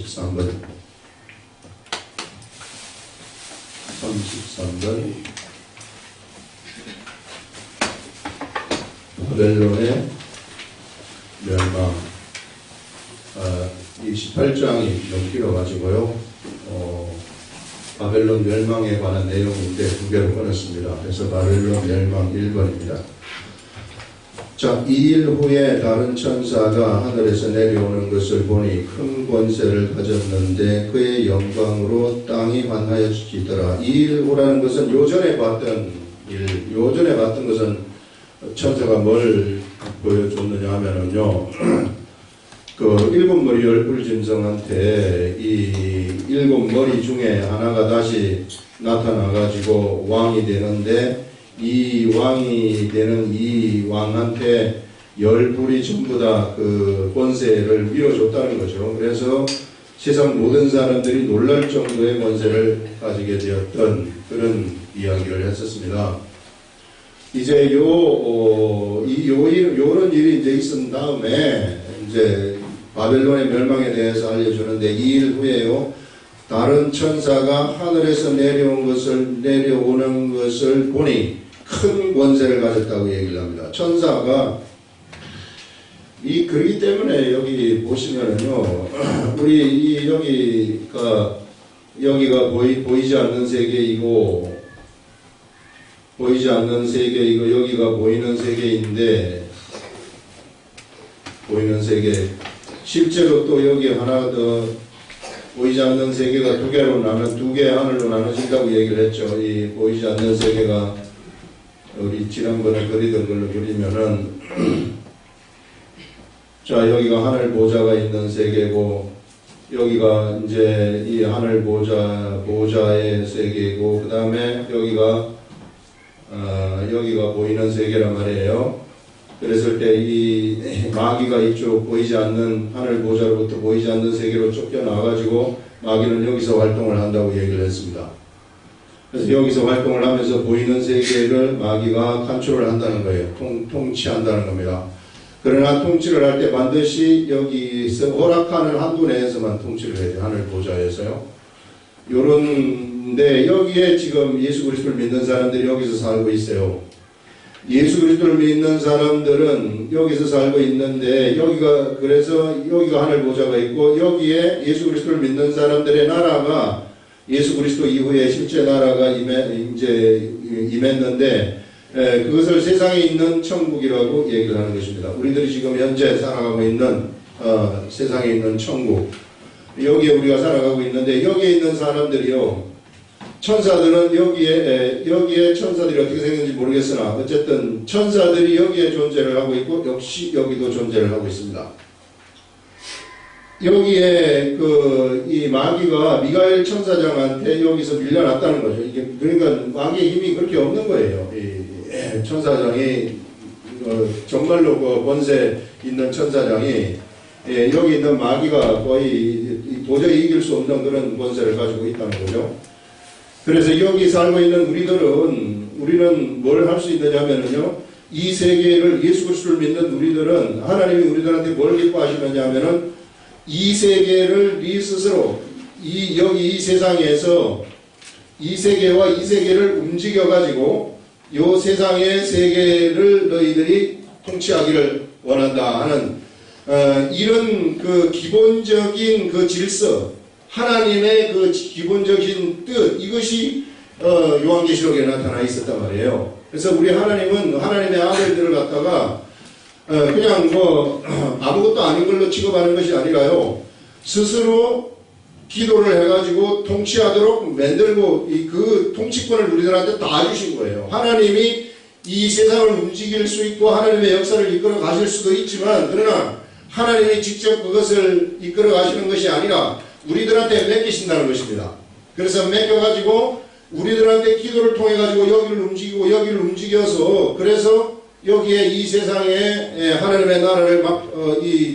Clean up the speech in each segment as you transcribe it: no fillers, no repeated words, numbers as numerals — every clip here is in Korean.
33번. 33번. 바벨론의 멸망. 28장이 좀 길어가지고요. 바벨론 멸망에 관한 내용인데 두 개로 끊었습니다. 그래서 바벨론 멸망 1번입니다. 자, 2일 후에 다른 천사가 하늘에서 내려오는 것을 보니 큰 권세를 가졌는데 그의 영광으로 땅이 환하여지더라. 2일 후라는 것은 요전에 봤던 요전에 봤던 것은 천사가 뭘 보여줬느냐 하면은요, 그 일곱 머리 열불 짐승한테 이 일곱 머리 중에 하나가 다시 나타나가지고 왕이 되는데, 이 왕이 되는 이 왕한테 열불이 전부 다 그 권세를 밀어줬다는 거죠. 그래서 세상 모든 사람들이 놀랄 정도의 권세를 가지게 되었던 그런 이야기를 했었습니다. 이제 요런 일이 이제 있은 다음에 이제 바벨론의 멸망에 대해서 알려주는데, 2일 후에요, 다른 천사가 하늘에서 내려오는 것을 보니 큰 권세를 가졌다고 얘기를 합니다. 천사가 그렇기 때문에 여기 보시면은요, 우리 여기가 보이지 않는 세계이고, 여기가 보이는 세계인데, 보이는 세계, 실제로 또 여기 하나 더 보이지 않는 세계가 두 개의 하늘로 나눠진다고 얘기를 했죠. 이 보이지 않는 세계가 우리 지난번에 그리던 걸로 그리면은 자, 여기가 하늘 보좌가 있는 세계고, 여기가 이제 이 하늘 보좌의 세계고, 그 다음에 여기가 보이는 세계란 말이에요. 그랬을 때 이 마귀가 이쪽 보이지 않는 하늘 보좌로부터 보이지 않는 세계로 쫓겨나가지고 마귀는 여기서 활동을 한다고 얘기를 했습니다. 그래서 여기서 활동을 하면서 보이는 세계를 마귀가 컨트롤을 한다는 거예요. 통치한다는 겁니다. 그러나 통치를 할 때 반드시 여기서 허락하는 한도 내에서만 통치를 해야 돼요. 하늘 보좌에서요. 요런데 여기에 지금 예수 그리스도를 믿는 사람들이 여기서 살고 있어요. 예수 그리스도를 믿는 사람들은 여기서 살고 있는데, 그래서 여기가 하늘 보좌가 있고, 여기에 예수 그리스도를 믿는 사람들의 나라가 예수 그리스도 이후에 실제 나라가 임했는데, 그것을 세상에 있는 천국이라고 얘기를 하는 것입니다. 우리들이 지금 현재 살아가고 있는 세상에 있는 천국, 여기에 우리가 살아가고 있는데, 여기에 있는 사람들이요, 천사들은 여기에 천사들이 어떻게 생겼는지 모르겠으나 어쨌든 천사들이 여기에 존재를 하고 있고, 역시 여기도 존재를 하고 있습니다. 여기에 이 마귀가 미가엘 천사장한테 여기서 밀려났다는 거죠. 이게 그러니까 마귀의 힘이 그렇게 없는 거예요. 이 천사장이 정말로 그 권세 있는 천사장이 여기 있는 마귀가 거의 도저히 이길 수 없는 그런 권세를 가지고 있다는 거죠. 그래서 여기 살고 있는 우리는 뭘 할 수 있느냐면요, 이 세계를, 예수 그리스도를 믿는 우리들은 하나님이 우리들한테 뭘 기뻐하시느냐 하면은 이 세계를 네 스스로 여기 이 세상에서 이 세계와 이 세계를 움직여 가지고 이 세상의 세계를 너희들이 통치하기를 원한다 하는 이런 그 기본적인 그 질서, 하나님의 그 기본적인 뜻, 이것이 요한계시록에 나타나 있었단 말이에요. 그래서 우리 하나님은 하나님의 아들들을 갖다가 그냥 아무것도 아닌 걸로 취급하는 것이 아니라요, 스스로 기도를 해가지고 통치하도록 만들고 그 통치권을 우리들한테 다 주신 거예요. 하나님이 이 세상을 움직일 수 있고 하나님의 역사를 이끌어 가실 수도 있지만, 그러나 하나님이 직접 그것을 이끌어 가시는 것이 아니라 우리들한테 맡기신다는 것입니다. 그래서 맡겨가지고 우리들한테 기도를 통해가지고 여기를 움직여서, 그래서 여기에 이 세상에 하나님의 나라를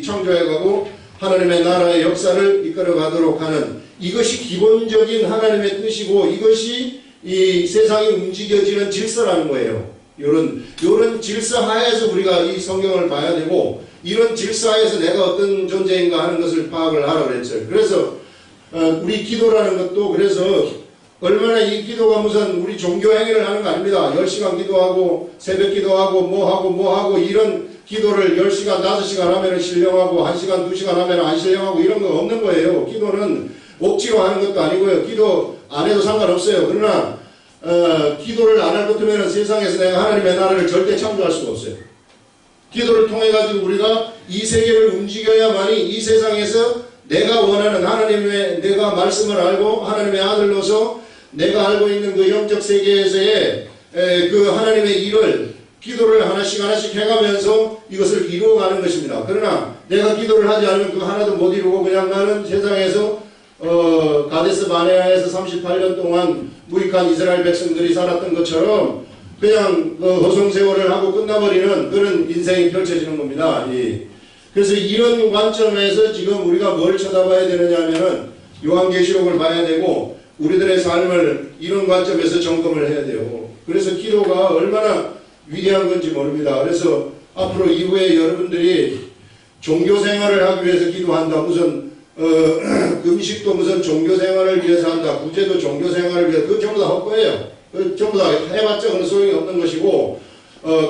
창조해가고 하나님의 나라의 역사를 이끌어가도록 하는, 이것이 기본적인 하나님의 뜻이고, 이것이 이 세상이 움직여지는 질서라는 거예요. 요런 질서 하에서 우리가 이 성경을 봐야 되고, 이런 질서에서 내가 어떤 존재인가 하는 것을 파악을 하라고 그랬어요. 그래서 우리 기도라는 것도 그래서 얼마나 이 기도가 무슨 우리 종교 행위를 하는 거 아닙니다. 10시간 기도하고 새벽 기도하고 뭐하고 이런 기도를 10시간 5시간 하면 신령하고 1시간 2시간 하면 안 신령하고 이런 거 없는 거예요. 기도는 억지로 하는 것도 아니고요. 기도 안 해도 상관없어요. 그러나 기도를 안 할 것 같으면 세상에서 내가 하나님의 나라를 절대 창조할 수가 없어요. 기도를 통해 가지고 우리가 이 세계를 움직여야만이 이 세상에서 내가 원하는 하나님의 내가 말씀을 알고 하나님의 아들로서 내가 알고 있는 그 영적 세계에서의 그 하나님의 일을 기도를 하나씩 해가면서 이것을 이루어가는 것입니다. 그러나 내가 기도를 하지 않으면 그 하나도 못 이루고 그냥 나는 세상에서 가데스 바네아에서 38년 동안 무익한 이스라엘 백성들이 살았던 것처럼 그냥 허송세월을 하고 끝나버리는 그런 인생이 펼쳐지는 겁니다. 그래서 이런 관점에서 지금 우리가 뭘 쳐다봐야 되느냐 하면은 요한계시록을 봐야 되고 우리들의 삶을 이런 관점에서 점검을 해야 돼요. 그래서 기도가 얼마나 위대한 건지 모릅니다. 그래서 앞으로 이후에 여러분들이 종교생활을 하기 위해서 기도한다. 무슨 금식도 무슨 종교생활을 위해서 한다. 구제도 종교생활을 위해서. 그거 전부 다 헛거예요. 그 전부 다 해봤자 그런 소용이 없는 것이고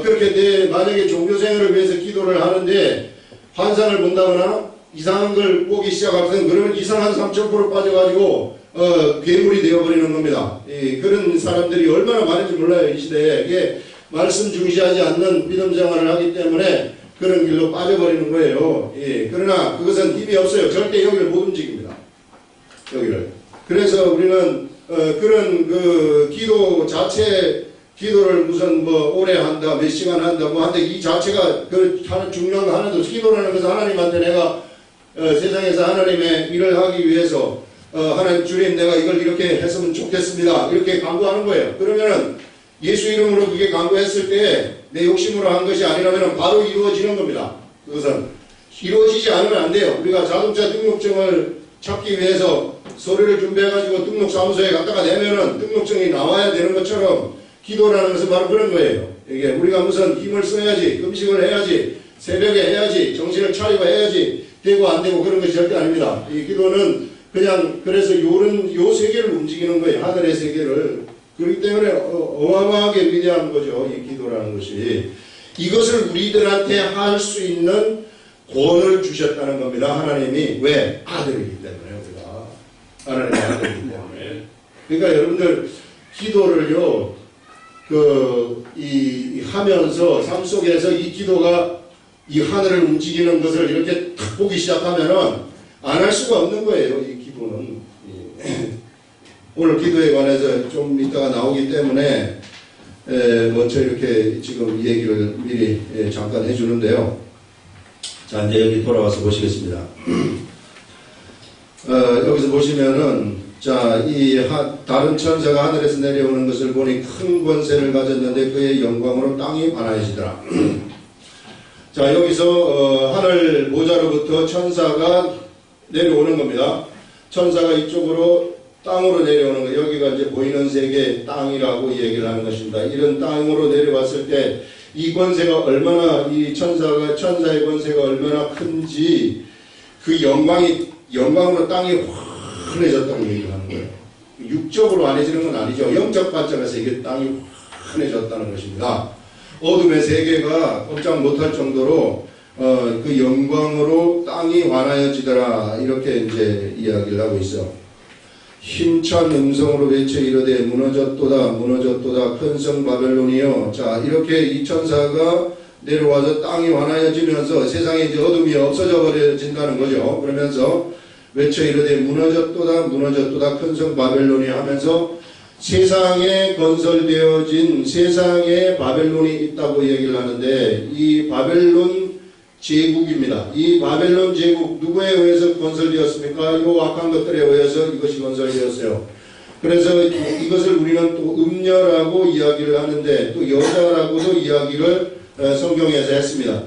그렇게 만약에 종교생활을 위해서 기도를 하는데 환상을 본다거나 이상한 걸 보기 시작하거든 그러면 이상한 삼천포로 빠져가지고 괴물이 되어버리는 겁니다. 그런 사람들이 얼마나 많은지 몰라요. 이 시대에. 이게 말씀 중시하지 않는 믿음 생활을 하기 때문에 그런 길로 빠져버리는 거예요. 그러나 그것은 힘이 없어요. 절대 여기를 못 움직입니다. 여기를. 그래서 우리는 그런 그 기도 자체 기도를 무슨 뭐 오래 한다, 몇 시간 한다, 뭐 한데 이 자체가 그 하는 중요한 거 하나도 기도라는 것은 하나님한테 내가 세상에서 하나님의 일을 하기 위해서 하나님 주님 내가 이걸 이렇게 했으면 좋겠습니다. 이렇게 간구하는 거예요. 그러면은 예수 이름으로 그게 간구했을 때 내 욕심으로 한 것이 아니라면 바로 이루어지는 겁니다. 그것은 이루어지지 않으면 안 돼요. 우리가 자동차 등록증을 찾기 위해서 서류를 준비해가지고 등록사무소에 갖다가 내면은 등록증이 나와야 되는 것처럼 기도라는 것은 바로 그런 거예요. 이게 우리가 무슨 힘을 써야지, 금식을 해야지, 새벽에 해야지, 정신을 차리고 해야지 되고 안 되고 그런 것이 절대 아닙니다. 이 기도는 그냥 그래서 요 세계를 움직이는 거예요. 하늘의 세계를. 그렇기 때문에 어마어마하게 위대한 거죠. 이 기도라는 것이. 이것을 우리들한테 할 수 있는 권을 주셨다는 겁니다. 하나님이. 왜? 아들이기 때문에 우리가. 하나님의 아들이기 때문에. 그러니까 여러분들 기도를요. 하면서 삶 속에서 이 기도가 이 하늘을 움직이는 것을 이렇게 탁 보기 시작하면은 안 할 수가 없는 거예요. 이 기도는. 오늘 기도에 관해서 좀 이따가 나오기 때문에 먼저 이렇게 지금 이 얘기를 미리 잠깐 해주는데요. 자, 이제 여기 돌아와서 보시겠습니다. 여기서 보시면은 자, 다른 천사가 하늘에서 내려오는 것을 보니 큰 권세를 가졌는데 그의 영광으로 땅이 반하여지더라. 자, 여기서 하늘 모자로부터 천사가 내려오는 겁니다. 천사가 이쪽으로 땅으로 내려오는 거. 여기가 이제 보이는 세계 땅이라고 얘기를 하는 것입니다. 이런 땅으로 내려왔을 때 이 권세가 얼마나 이 천사의 권세가 얼마나 큰지 그 영광으로 땅이 환해졌다는 얘기를 하는 거예요. 육적으로 환해지는 건 아니죠. 영적 관점에서 이게 땅이 환해졌다는 것입니다. 어둠의 세계가 꼼짝 못할 정도로 그 영광으로 땅이 환하여지더라. 이렇게 이제 이야기를 하고 있어. 힘찬 음성으로 외쳐 이르되 무너졌도다 큰 성 바벨론이여. 자, 이렇게 이 천사가 내려와서 땅이 환하여지면서 세상에 이제 어둠이 없어져 버려진다는 거죠. 그러면서 외쳐 이르되 무너졌도다 큰 성 바벨론이 하면서 세상에 건설되어진 세상에 바벨론이 있다고 얘기를 하는데 이 바벨론 제국입니다. 이 바벨론 제국 누구에 의해서 건설되었습니까? 요 악한 것들에 의해서 이것이 건설되었어요. 그래서 이것을 우리는 또 음녀라고 이야기를 하는데 또 여자라고도 이야기를 성경에서 했습니다.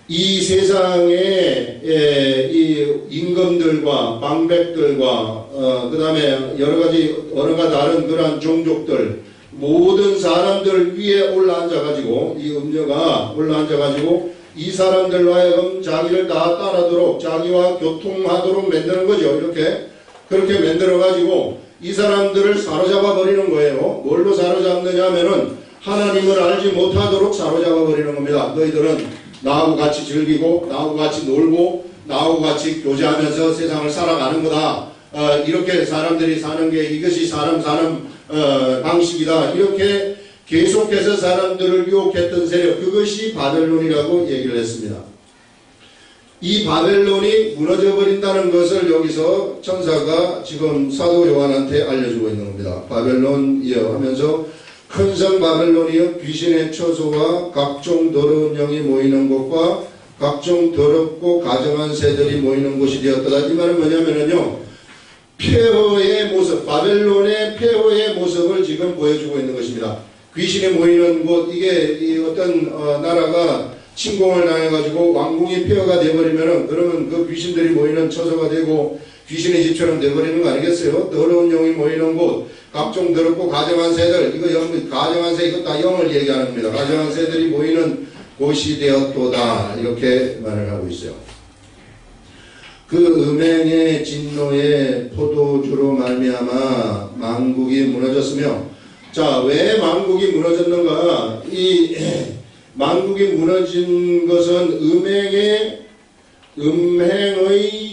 이 세상에 이 임금들과 방백들과 그 다음에 여러가 다른 그러한 종족들 모든 사람들 위에 올라앉아가지고 이 음녀가 올라앉아가지고 이 사람들로 하여금 자기를 다 따르도록 자기와 교통하도록 만드는 거죠. 이렇게 그렇게 만들어가지고 이 사람들을 사로잡아 버리는 거예요. 뭘로 사로잡느냐 하면은 하나님을 알지 못하도록 사로잡아 버리는 겁니다. 너희들은 나하고 같이 즐기고 나하고 같이 놀고 나하고 같이 교제하면서 세상을 살아가는 거다. 이렇게 사람들이 사는 게 이것이 사람 사는 방식이다. 이렇게 계속해서 사람들을 유혹했던 세력, 그것이 바벨론이라고 얘기를 했습니다. 이 바벨론이 무너져 버린다는 것을 여기서 천사가 지금 사도 요한한테 알려주고 있는 겁니다. 바벨론이여 하면서 큰 성 바벨론이여 귀신의 처소와 각종 더러운 영이 모이는 곳과 각종 더럽고 가정한 새들이 모이는 곳이 되었다. 이 말은 뭐냐면요, 폐허의 모습, 바벨론의 폐허의 모습을 지금 보여주고 있는 것입니다. 귀신이 모이는 곳, 이게 어떤 나라가 침공을 당해가지고 왕궁이 폐허가 되어버리면은, 그러면 그 귀신들이 모이는 처소가 되고 귀신의 집처럼 되어버리는 거 아니겠어요? 더러운 영이 모이는 곳, 각종 더럽고 가정한 새들, 이거 가정한 새, 이거 다 영을 얘기하는 겁니다. 가정한 새들이 모이는 곳이 되었도다. 이렇게 말을 하고 있어요. 그 음행의 진노의 포도주로 말미암아 만국이 무너졌으며, 자, 왜 만국이 무너졌는가? 이 만국이 무너진 것은 음행의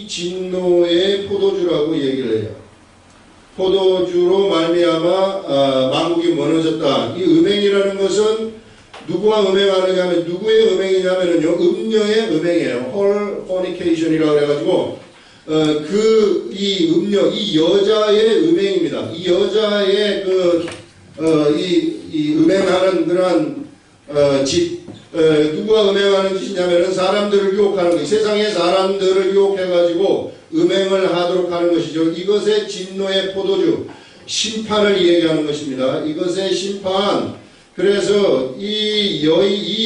진노의 포도주라고 얘기를 해요. 포도주로 말미암아 만국이 무너졌다. 이 음행이라는 것은 누구와 음행하느냐 하면, 누구의 음행이냐면요, 음녀의 음행이에요. fornication이라고 그래가지고 이 음녀, 이 여자의 음행입니다. 이 여자의 이 음행하는 그러한 짓, 누구가 음행하는 짓이냐면은 사람들을 유혹하는 것, 세상의 사람들을 유혹해가지고 음행을 하도록 하는 것이죠. 이것의 진노의 포도주, 심판을 얘기하는 것입니다. 이것의 심판. 그래서 이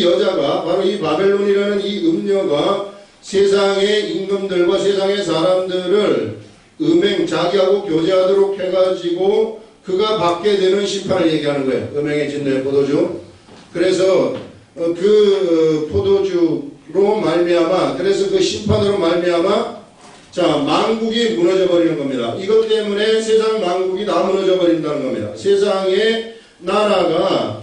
여자가, 바로 이 바벨론이라는 이 음녀가 세상의 임금들과 세상의 사람들을 자기하고 교제하도록 해가지고 그가 받게 되는 심판을 얘기하는 거예요. 음행의 진노의 포도주. 그래서 그 포도주로 말미암아, 그래서 그 심판으로 말미암아, 자, 만국이 무너져 버리는 겁니다. 이것 때문에 세상 만국이 다 무너져 버린다는 겁니다. 세상의 나라가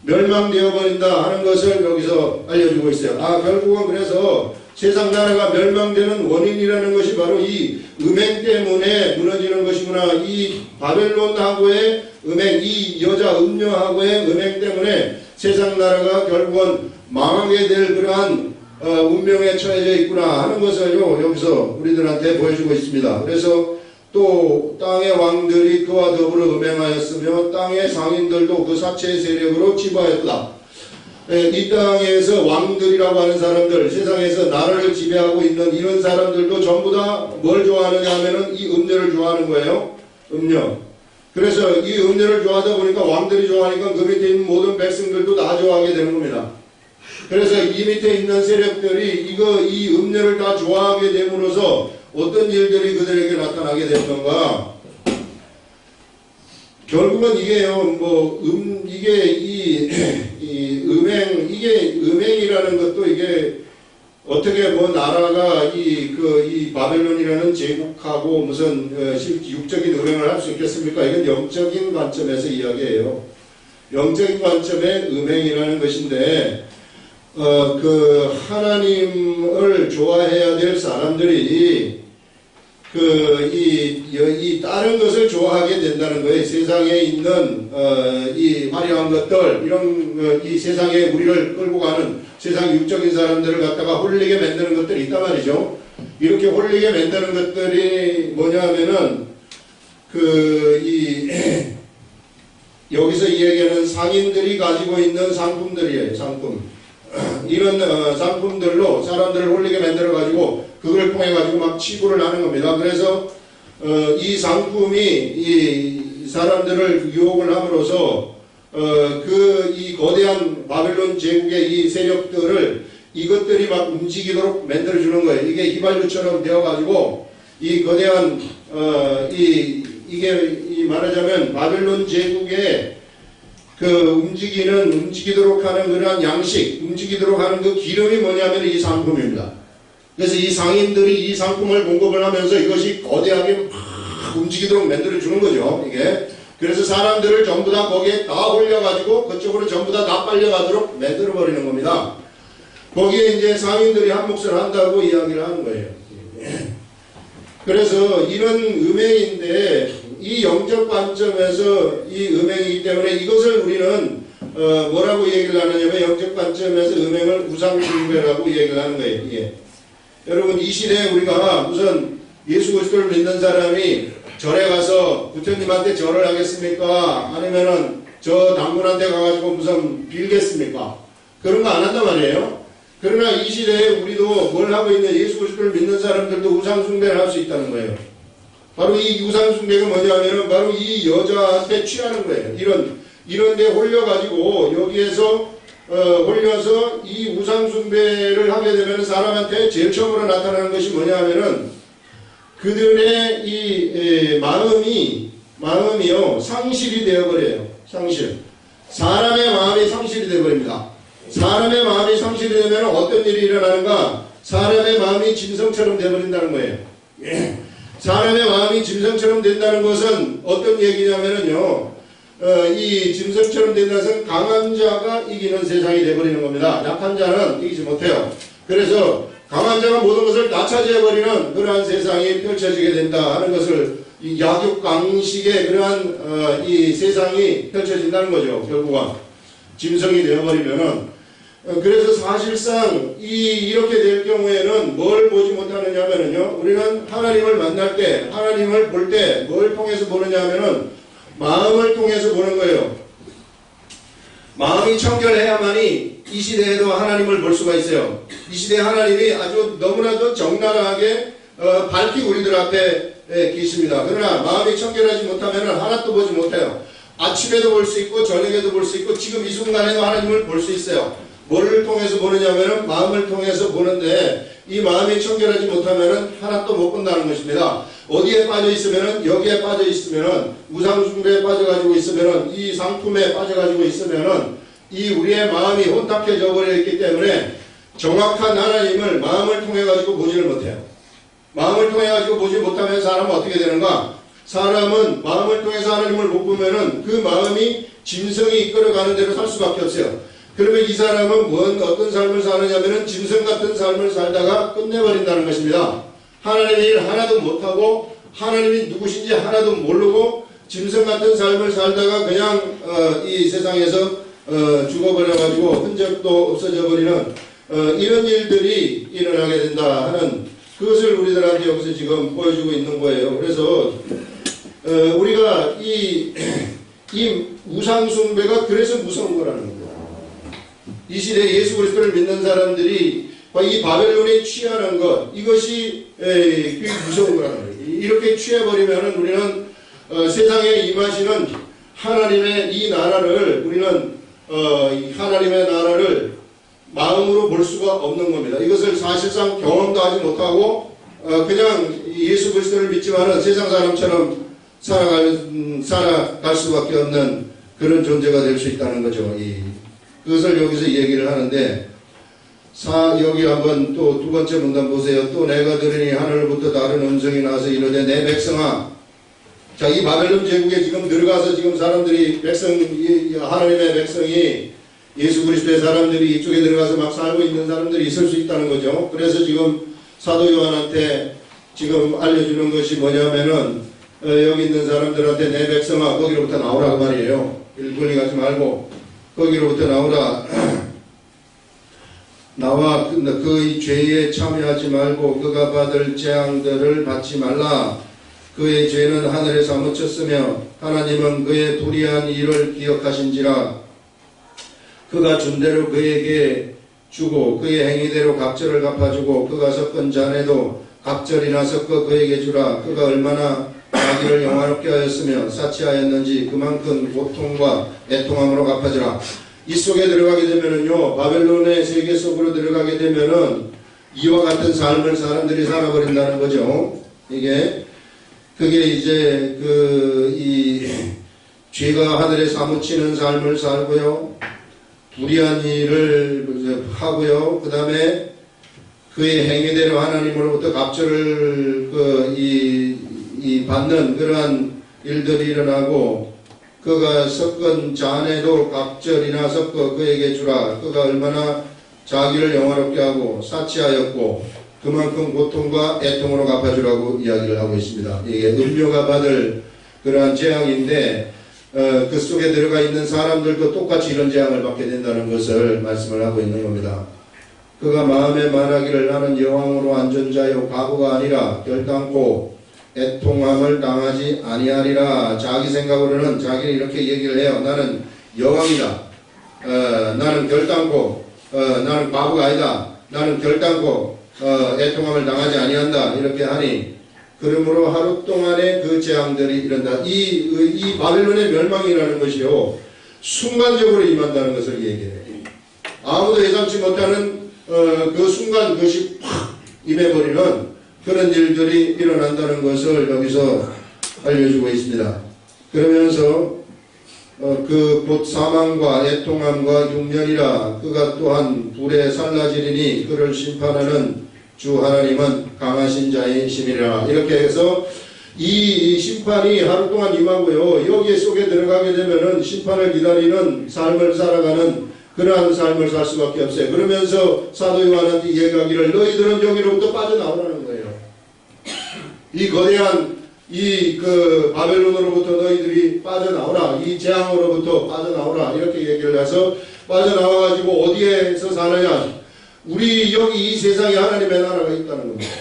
멸망되어 버린다 하는 것을 여기서 알려주고 있어요. 결국은 그래서 세상 나라가 멸망되는 원인이라는 것이 바로 이 음행 때문에 무너지는 것이구나. 이 바벨론하고의 음행, 이 여자 음녀하고의 음행 때문에 세상 나라가 결국은 망하게 될 그러한 운명에 처해져 있구나 하는 것을 여기서 우리들한테 보여주고 있습니다. 그래서 또 땅의 왕들이 그와 더불어 음행하였으며 땅의 상인들도 그 사체의 세력으로 지배하였다. 이 땅에서 왕들이라고 하는 사람들, 세상에서 나라를 지배하고 있는 이런 사람들도 전부 다 뭘 좋아하느냐 하면은 이 음료를 좋아하는 거예요. 음료. 그래서 이 음료를 좋아하다 보니까 왕들이 좋아하니까 그 밑에 있는 모든 백성들도 다 좋아하게 되는 겁니다. 그래서 이 밑에 있는 세력들이 이 음료를 다 좋아하게 됨으로써 어떤 일들이 그들에게 나타나게 된 건가? 결국은 이게요, 이게 음행이라는 것도 이게 어떻게 나라가 이 바벨론이라는 제국하고 무슨 육적인 음행을 할 수 있겠습니까? 이건 영적인 관점에서 이야기해요. 영적인 관점의 음행이라는 것인데, 하나님을 좋아해야 될 사람들이 이 다른 것을 좋아하게 된다는 거예요. 세상에 있는 이 화려한 것들, 이런 이 세상에 우리를 끌고 가는 세상 육적인 사람들을 갖다가 홀리게 만드는 것들이 있단 말이죠. 이렇게 홀리게 만드는 것들이 뭐냐면은 여기서 이야기하는 상인들이 가지고 있는 상품들이에요. 상품. 이런 상품들로 사람들을 홀리게 만들어 가지고 그걸 통해 가지고 막 치부를 하는 겁니다. 그래서 이 상품이 이 사람들을 유혹을 함으로써 이 거대한 바벨론 제국의 이 세력들을 이것들이 막 움직이도록 만들어 주는 거예요. 이게 휘발유처럼 되어 가지고 이 거대한 이게 말하자면 바벨론 제국의 움직이도록 하는 그러한 양식, 움직이도록 하는 그 기름이 뭐냐면 이 상품입니다. 그래서 이 상인들이 이 상품을 공급을 하면서 이것이 거대하게 막 움직이도록 만들어주는 거죠, 이게. 그래서 사람들을 전부 다 거기에 다 올려가지고 그쪽으로 전부 다 빨려가도록 만들어버리는 겁니다. 거기에 이제 상인들이 한 몫을 한다고 이야기를 하는 거예요. 그래서 이런 음행인데 이 영적 관점에서 이 음행이기 때문에 이것을 우리는 뭐라고 얘기를 하느냐면 영적 관점에서 음행을 우상숭배라고 얘기를 하는 거예요. 이게. 여러분 이 시대에 우리가 우선 예수 그리스도를 믿는 사람이 절에 가서 부처님한테 절을 하겠습니까? 아니면은 저 당군한테 가가지고 무슨 빌겠습니까? 그런 거 안 한단 말이에요. 그러나 이 시대에 우리도 뭘 하고 있는 예수 그리스도를 믿는 사람들도 우상숭배를 할 수 있다는 거예요. 바로 이 우상숭배가 뭐냐면은 바로 이 여자한테 취하는 거예요. 이런 데 홀려가지고 여기에서 홀려서 이 우상숭배를 하게 되면 사람한테 제일 처음으로 나타나는 것이 뭐냐면은 그들의 이 마음이요 상실이 되어버려요. 상실. 사람의 마음이 상실이 되어버립니다. 사람의 마음이 상실이 되면 어떤 일이 일어나는가? 사람의 마음이 짐승처럼 되어버린다는 거예요. 사람의 마음이 짐승처럼 된다는 것은 어떤 얘기냐면요, 이 짐승처럼 된다는 것은 강한 자가 이기는 세상이 되어버리는 겁니다. 약한 자는 이기지 못해요. 그래서 강한 자가 모든 것을 다 차지해버리는 그러한 세상이 펼쳐지게 된다 하는 것을 이 약육강식의 그러한 이 세상이 펼쳐진다는 거죠. 결국은 짐승이 되어버리면은. 그래서 사실상 이렇게 될 경우에는 뭘 보지 못하느냐면요, 우리는 하나님을 만날 때, 하나님을 볼 때 뭘 통해서 보느냐면은 마음을 통해서 보는 거예요. 마음이 청결해야만이 이 시대에도 하나님을 볼 수가 있어요. 이 시대에 하나님이 아주 너무나도 적나라하게 밝히 우리들 앞에 계십니다. 그러나 마음이 청결하지 못하면 하나도 보지 못해요. 아침에도 볼 수 있고 저녁에도 볼 수 있고 지금 이 순간에도 하나님을 볼 수 있어요. 뭐를 통해서 보느냐면 마음을 통해서 보는데 이 마음이 청결하지 못하면 하나도 못 본다는 것입니다. 어디에 빠져 있으면은 여기에 빠져 있으면은 우상숭배에 빠져가지고 있으면은 이 상품에 빠져가지고 있으면은 이 우리의 마음이 혼탁해져 버려 있기 때문에 정확한 하나님을 마음을 통해 가지고 보지를 못해요. 마음을 통해 가지고 보지 못하면 사람은 어떻게 되는가? 사람은 마음을 통해서 하나님을 못 보면은 그 마음이 짐승이 이끌어가는 대로 살 수밖에 없어요. 그러면 이 사람은 어떤 삶을 사느냐면은 짐승 같은 삶을 살다가 끝내버린다는 것입니다. 하나님의 일 하나도 못하고 하나님이 누구신지 하나도 모르고 짐승 같은 삶을 살다가 그냥 이 세상에서 죽어버려가지고 흔적도 없어져 버리는 이런 일들이 일어나게 된다 하는 그것을 우리들한테 여기서 지금 보여주고 있는 거예요. 그래서 우리가 이 우상숭배가 그래서 무서운 거라는 거예요. 이 시대에 예수 그리스도를 믿는 사람들이 이 바벨론에 취하는 것, 이것이 꽤 무서운 거라는 거예요. 이렇게 취해버리면은 우리는 세상에 임하시는 하나님의 이 나라를 우리는 하나님의 나라를 마음으로 볼 수가 없는 겁니다. 이것을 사실상 경험도 하지 못하고 그냥 예수 그리스도를 믿지만은 세상 사람처럼 살아갈 수밖에 없는 그런 존재가 될 수 있다는 거죠. 그것을 여기서 얘기를 하는데 여기 한번 또 두 번째 문단 보세요. 또 내가 들으니 하늘로부터 다른 음성이 나서 이르되 내 백성아. 자, 이 바벨론 제국에 지금 들어가서 지금 사람들이 하나님의 백성이 예수 그리스도의 사람들이 이쪽에 들어가서 막 살고 있는 사람들이 있을 수 있다는 거죠. 그래서 지금 사도 요한한테 지금 알려주는 것이 뭐냐면은 여기 있는 사람들한테 내 백성아 거기로부터 나오라고 말이에요. 일본이 가지 말고 거기로부터 나오라. 나와 그의 죄에 참여하지 말고 그가 받을 재앙들을 받지 말라. 그의 죄는 하늘에서 묻혔으며 하나님은 그의 불의한 일을 기억하신지라. 그가 준 대로 그에게 주고 그의 행위대로 각절을 갚아주고 그가 섞은 잔에도 각절이나 섞어 그에게 주라. 그가 얼마나 자기를 영화롭게 하였으며 사치하였는지 그만큼 고통과 애통함으로 갚아주라. 이 속에 들어가게 되면은요, 바벨론의 세계 속으로 들어가게 되면은 이와 같은 삶을 사람들이 살아버린다는 거죠. 그게 이제 이 죄가 하늘에 사무치는 삶을 살고요. 불의한 일을 하고요. 그 다음에 그의 행위대로 하나님으로부터 갑절을 받는 그러한 일들이 일어나고, 그가 섞은 잔에도 갑절이나 섞어 그에게 주라. 그가 얼마나 자기를 영화롭게 하고 사치하였고 그만큼 고통과 애통으로 갚아주라고 이야기를 하고 있습니다. 이게 음료가 받을 그러한 재앙인데 그 속에 들어가 있는 사람들도 똑같이 이런 재앙을 받게 된다는 것을 말씀을 하고 있는 겁니다. 그가 마음에 말하기를 나는 여왕으로 앉은 자요 과부가 아니라 결단코 애통함을 당하지 아니하리라. 자기 생각으로는 자기는 이렇게 얘기를 해요. 나는 여왕이다. 나는 결단코 나는 과부가 아니다. 나는 결단코 애통함을 당하지 아니한다. 이렇게 하니 그러므로 하루 동안에 그 재앙들이 일어난다. 이 바벨론의 멸망이라는 것이요 순간적으로 임한다는 것을 얘기해요. 아무도 예상치 못하는 그 순간 그것이 팍 임해버리는 그런 일들이 일어난다는 것을 여기서 알려주고 있습니다. 그러면서 그 곧 사망과 애통함과 흉년이라 그가 또한 불에 살라지리니 그를 심판하는 주 하나님은 강하신 자의 심이라. 이렇게 해서 이 심판이 하루 동안 임하고요. 여기 속에 들어가게 되면은 심판을 기다리는 삶을 살아가는 그러한 삶을 살 수밖에 없어요. 그러면서 사도 요한한테 얘기하기를 너희들은 여기로부터 빠져나오라는 거예요. 이 거대한 그 바벨론으로부터 너희들이 빠져나오라. 이 재앙으로부터 빠져나오라. 이렇게 얘기를 해서 빠져나와가지고 어디에서 사느냐. 우리 여기 이 세상에 하나님의 나라가 있다는 겁니다.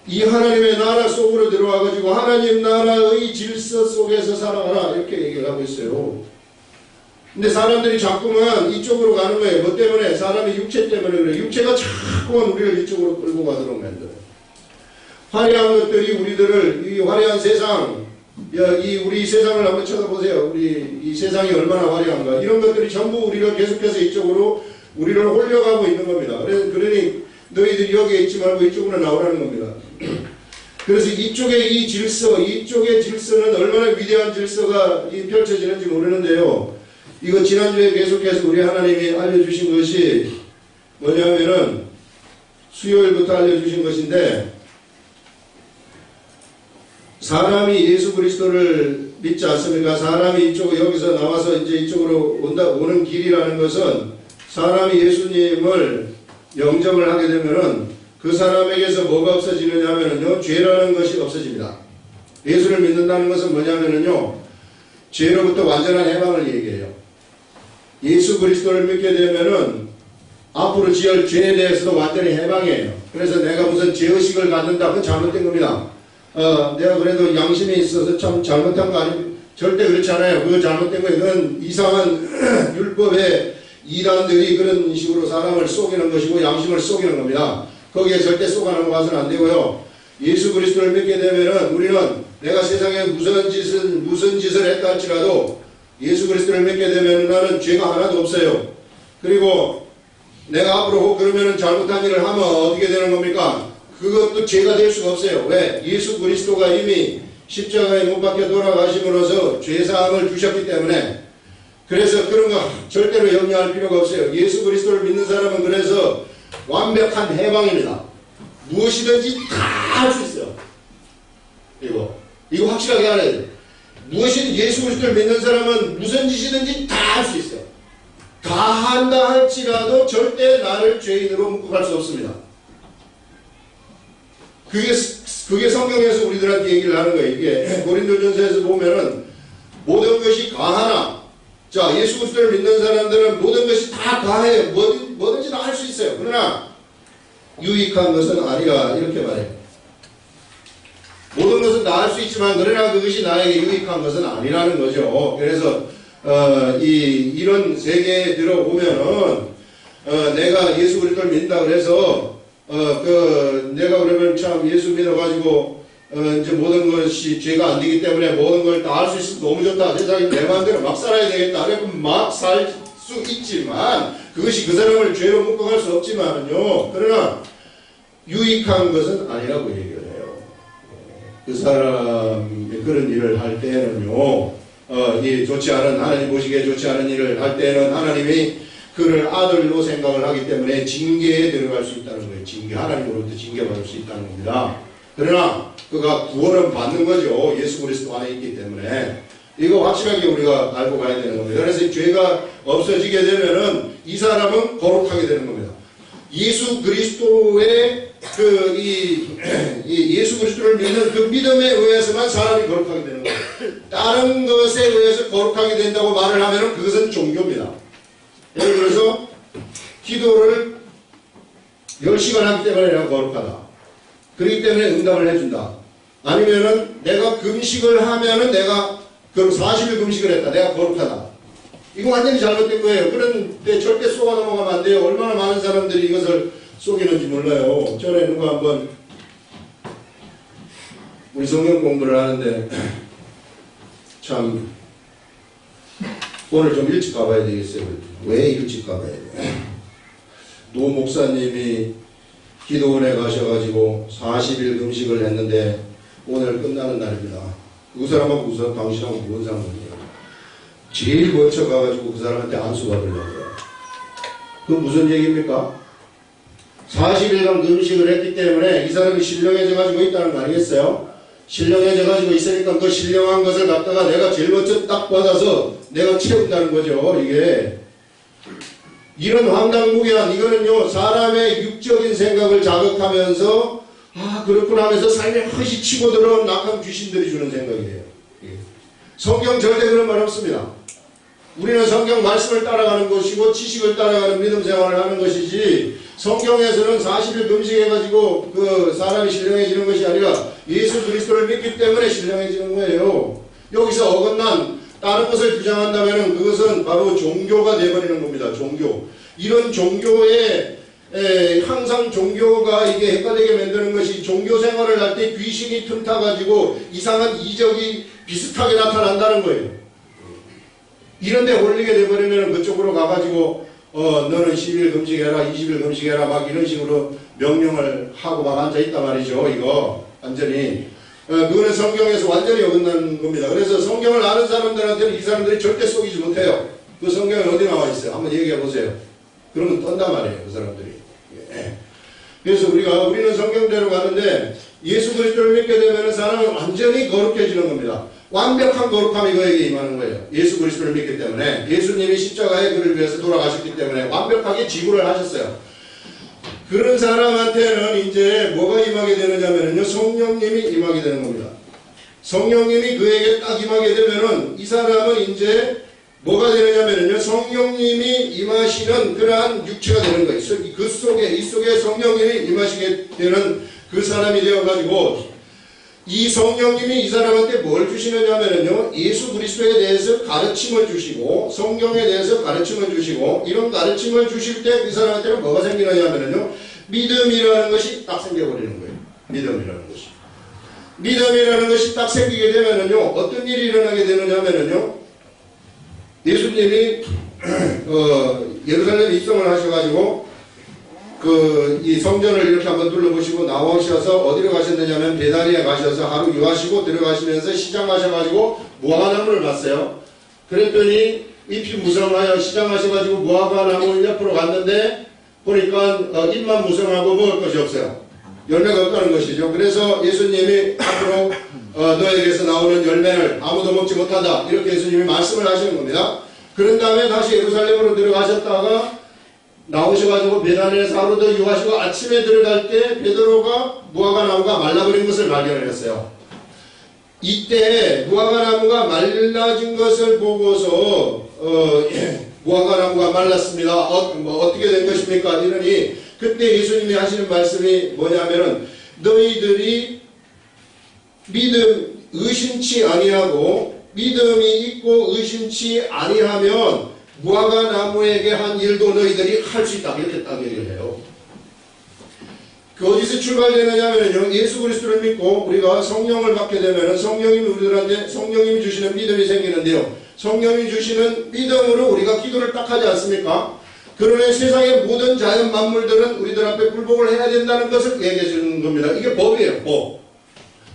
이 하나님의 나라 속으로 들어와가지고 하나님 나라의 질서 속에서 살아가라. 이렇게 얘기를 하고 있어요. 근데 사람들이 자꾸만 이쪽으로 가는 거예요. 뭐 때문에? 사람의 육체 때문에 그래요. 육체가 자꾸만 우리를 이쪽으로 끌고 가도록 만들어요. 화려한 것들이 우리들을, 이 화려한 세상, 우리 세상을 한번 쳐다보세요. 이 세상이 얼마나 화려한가. 이런 것들이 전부 우리를 계속해서 이쪽으로 우리를 홀려가고 있는 겁니다. 그러니 너희들이 여기에 있지 말고 이쪽으로 나오라는 겁니다. 그래서 이쪽의 이 질서, 이쪽의 질서는 얼마나 위대한 질서가 펼쳐지는지 모르는데요. 이거 지난주에 계속해서 우리 하나님이 알려주신 것이 뭐냐면은 수요일부터 알려주신 것인데, 사람이 예수 그리스도를 믿지 않습니까? 사람이 여기서 나와서 이제 이쪽으로 오는 길이라는 것은 사람이 예수님을 영접을 하게 되면은 그 사람에게서 뭐가 없어지느냐 하면은요, 죄라는 것이 없어집니다. 예수를 믿는다는 것은 뭐냐면은요, 죄로부터 완전한 해방을 얘기해요. 예수 그리스도를 믿게 되면은 앞으로 지을 죄에 대해서도 완전히 해방이에요. 그래서 내가 무슨 죄의식을 갖는다, 그건 잘못된 겁니다. 내가 그래도 양심이 있어서 참 잘못한 거 아니면 절대 그렇지 않아요. 그거 잘못된 거예요. 그건 이상한 율법의 이단들이 그런 식으로 사람을 속이는 것이고 양심을 속이는 겁니다. 거기에 절대 속아 넘어가서는 안 되고요. 예수 그리스도를 믿게 되면은 우리는 내가 세상에 무슨 짓을 했다 할지라도 예수 그리스도를 믿게 되면 나는 죄가 하나도 없어요. 그리고 내가 앞으로 그러면은 잘못한 일을 하면 어떻게 되는 겁니까? 그것도 죄가 될 수가 없어요. 왜? 예수 그리스도가 이미 십자가에 못 박혀 돌아가심으로써 죄사함을 주셨기 때문에. 그래서 그런 거 절대로 염려할 필요가 없어요. 예수 그리스도를 믿는 사람은 그래서 완벽한 해방입니다. 무엇이든지 다 할 수 있어요. 이거 확실하게 알아야 돼요. 무엇이든 예수 그리스도를 믿는 사람은 무슨 짓이든지 다 할 수 있어요. 다 한다 할지라도 절대 나를 죄인으로 묶고 갈 수 없습니다. 그게 성경에서 우리들한테 얘기를 하는 거예요. 이게 고린도전서에서 보면은 모든 것이 가하나, 자, 예수 그리스도를 믿는 사람들은 모든 것이 다 가해요. 뭐든지 다 할 수 있어요. 그러나 유익한 것은 아니라, 이렇게 말해요. 모든 것은 다 할 수 있지만 그러나 그것이 나에게 유익한 것은 아니라는 거죠. 그래서 이런 세계에 들어보면은 내가 예수 그리스도를 믿는다 그래서 내가 그러면 참 예수 믿어가지고 이제 모든 것이 죄가 안 되기 때문에 모든 걸 다 할 수 있으면 너무 좋다. 세상에 내 마음대로 막 살아야 되겠다. 그래서 막 살 수 있지만 그것이 그 사람을 죄로 묶어갈 수 없지만요. 그러나 유익한 것은 아니라고 얘기를 해요. 그 사람이 그런 일을 할 때는요, 이 좋지 않은, 하나님 보시기에 좋지 않은 일을 할 때는 하나님이 그를 아들로 생각을 하기 때문에 징계에 들어갈 수 있다는 거예요. 징계, 하나님으로부터 징계받을 수 있다는 겁니다. 그러나 그가 구원은 받는 거죠. 예수 그리스도 안에 있기 때문에. 이거 확실하게 우리가 알고 가야 되는 겁니다. 그래서 죄가 없어지게 되면은 이 사람은 거룩하게 되는 겁니다. 예수 그리스도의 예수 그리스도를 믿는 그 믿음에 의해서만 사람이 거룩하게 되는 거예요. 다른 것에 의해서 거룩하게 된다고 말을 하면은 그것은 종교입니다. 예를 들어서 기도를 10시간 하기 때문에 내가 거룩하다. 그렇기 때문에 응답을 해준다. 아니면은 내가 금식을 하면은 내가 그럼 40일 금식을 했다. 내가 거룩하다. 이거 완전히 잘못된 거예요. 그런데 절대 쏘아 넘어가면 안 돼요. 얼마나 많은 사람들이 이것을 속이는지 몰라요. 전에 누가 한번 우리 성경 공부를 하는데 참 오늘 좀 일찍 가봐야 되겠어요. 왜 일찍 가봐야 돼요? 노 목사님이 기도원에 가셔가지고 40일 금식을 했는데 오늘 끝나는 날입니다. 그 사람하고 그 사람, 당신하고 무슨 상관이에요? 제일 먼저 가가지고 그 사람한테 안수 받으려고요. 그 무슨 얘기입니까? 40일간 금식을 했기 때문에 이 사람이 신령해져가지고 있다는 거 아니겠어요? 신령해져가지고 있으니까 그 신령한 것을 갖다가 내가 제일 먼저 딱 받아서 내가 채운다는 거죠. 이게 이런 황당무계한, 이거는요 사람의 육적인 생각을 자극하면서 그렇구나 하면서 삶에 허시 치고 들어온 낙한 귀신들이 주는 생각이에요. 성경 절대 그런 말 없습니다. 우리는 성경 말씀을 따라가는 것이고 지식을 따라가는 믿음 생활을 하는 것이지, 성경에서는 40일 금식해가지고 그 사람이 신령해지는 것이 아니라 예수 그리스도를 믿기 때문에 신령해지는 거예요. 여기서 어긋난 다른 것을 주장한다면 그것은 바로 종교가 되어버리는 겁니다. 종교. 이런 종교에 항상 종교가 이게 헷갈리게 만드는 것이, 종교 생활을 할 때 귀신이 틈타가지고 이상한 이적이 비슷하게 나타난다는 거예요. 이런데 홀리게 돼버리면 그쪽으로 가가지고 너는 10일 금식해라, 20일 금식해라 막 이런 식으로 명령을 하고 막 앉아있단 말이죠. 이거 완전히 그거는 성경에서 완전히 어긋난 겁니다. 그래서 성경을 아는 사람들한테는 이 사람들이 절대 속이지 못해요. 그 성경에 어디 나와 있어요? 한번 얘기해 보세요. 그러면 떤단 말이에요, 그 사람들이. 그래서 우리는 성경대로 가는데 예수 그리스도를 믿게 되면 사람은 완전히 거룩해지는 겁니다. 완벽한 거룩함이 그에게 임하는 거예요. 예수 그리스도를 믿기 때문에. 예수님이 십자가에 그를 위해서 돌아가셨기 때문에 완벽하게 지구를 하셨어요. 그런 사람한테는 이제 뭐가 임하게 되느냐면요, 성령님이 임하게 되는 겁니다. 성령님이 그에게 딱 임하게 되면은 이 사람은 이제 뭐가 되느냐면요, 성령님이 임하시는 그러한 육체가 되는 거예요. 이 속에 성령님이 임하시게 되는 그 사람이 되어가지고, 이 성령님이 이 사람한테 뭘 주시느냐면요, 예수 그리스도에 대해서 가르침을 주시고 성경에 대해서 가르침을 주시고, 이런 가르침을 주실 때 이 사람한테는 뭐가 생기느냐면요, 믿음이라는 것이 딱 생겨버리는 거예요. 믿음이라는 것이 딱 생기게 되면요, 어떤 일이 일어나게 되느냐면요, 예수님이 예루살렘에 입성을 하셔가지고 이 성전을 이렇게 한번 둘러보시고 나오셔서 어디로 가셨느냐면 베다니에 가셔서 하루 유하시고 들어가시면서 시장하셔가지고 무화과나무를 봤어요. 그랬더니 잎이 무성하여 시장하셔가지고 무화과나무 옆으로 갔는데 보니까 잎만 무성하고 먹을 것이 없어요. 열매가 없다는 것이죠. 그래서 예수님이 앞으로 너에게서 나오는 열매를 아무도 먹지 못한다, 이렇게 예수님이 말씀을 하시는 겁니다. 그런 다음에 다시 예루살렘으로 들어가셨다가 나오셔가지고 베다니에서 하루 더 유하시고 아침에 들어갈 때 베드로가 무화과나무가 말라버린 것을 발견을 했어요. 이때 무화과나무가 말라진 것을 보고서 무화과나무가 말랐습니다. 어떻게 된 것입니까? 이러니 그때 예수님이 하시는 말씀이 뭐냐면은, 너희들이 의심치 아니하고 믿음이 있고 의심치 아니하면 무화과나무에게 한 일도 너희들이 할 수 있다, 이렇게 딱 얘기를 해요. 그 어디서 출발되느냐면요, 예수 그리스도를 믿고 우리가 성령을 받게 되면 성령님이 주시는 믿음이 생기는데요, 성령이 주시는 믿음으로 우리가 기도를 딱 하지 않습니까? 그러니 세상의 모든 자연 만물들은 우리들 앞에 굴복을 해야 된다는 것을 얘기해 주는 겁니다. 이게 법이에요, 법.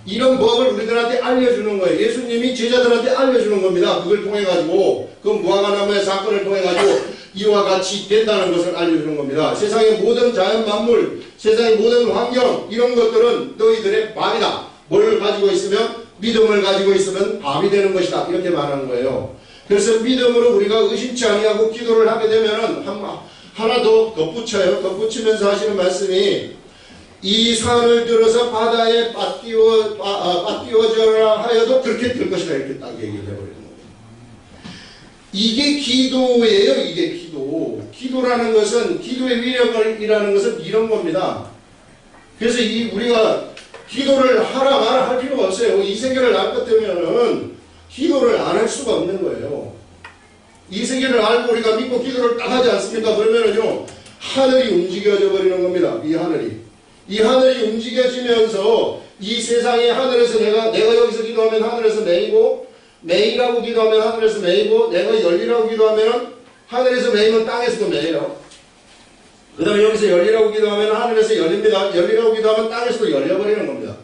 이런 법을 우리들한테 알려주는 거예요. 예수님이 제자들한테 알려주는 겁니다. 그걸 통해 가지고 그 무화과나무의 사건을 통해 가지고 이와 같이 된다는 것을 알려주는 겁니다. 세상의 모든 자연 만물, 세상의 모든 환경 이런 것들은 너희들의 밥이다. 뭘 가지고 있으면 믿음을 가지고 있으면 밥이 되는 것이다. 이렇게 말하는 거예요. 그래서 믿음으로 우리가 의심치 아니하고 기도를 하게 되면은 하나 더 덧붙여요. 덧붙이면서 하시는 말씀이 이 산을 들어서 바다에 빠띄워져라 하여도 그렇게 될 것이다. 이렇게 딱 얘기를 해버리는 거예요. 이게 기도예요. 이게 기도. 기도라는 것은, 기도의 위력이라는 것은 이런 겁니다. 그래서 우리가 기도를 하라 마라 할 필요가 없어요. 이 세계를 알 것 때문에는 기도를 안 할 수가 없는 거예요. 이 세계를 알고 우리가 믿고 기도를 딱 하지 않습니까? 그러면은요, 하늘이 움직여져 버리는 겁니다. 이 하늘이 움직여지면서 이 세상의 하늘에서 내가 여기서 기도하면 하늘에서 메이고, 메이라고 기도하면 하늘에서 메이고, 내가 열리라고 기도하면 하늘에서 메이면 땅에서도 메이요. 그 다음에 여기서 열리라고 기도하면 하늘에서 열립니다. 열리라고 기도하면 땅에서도 열려버리는 겁니다.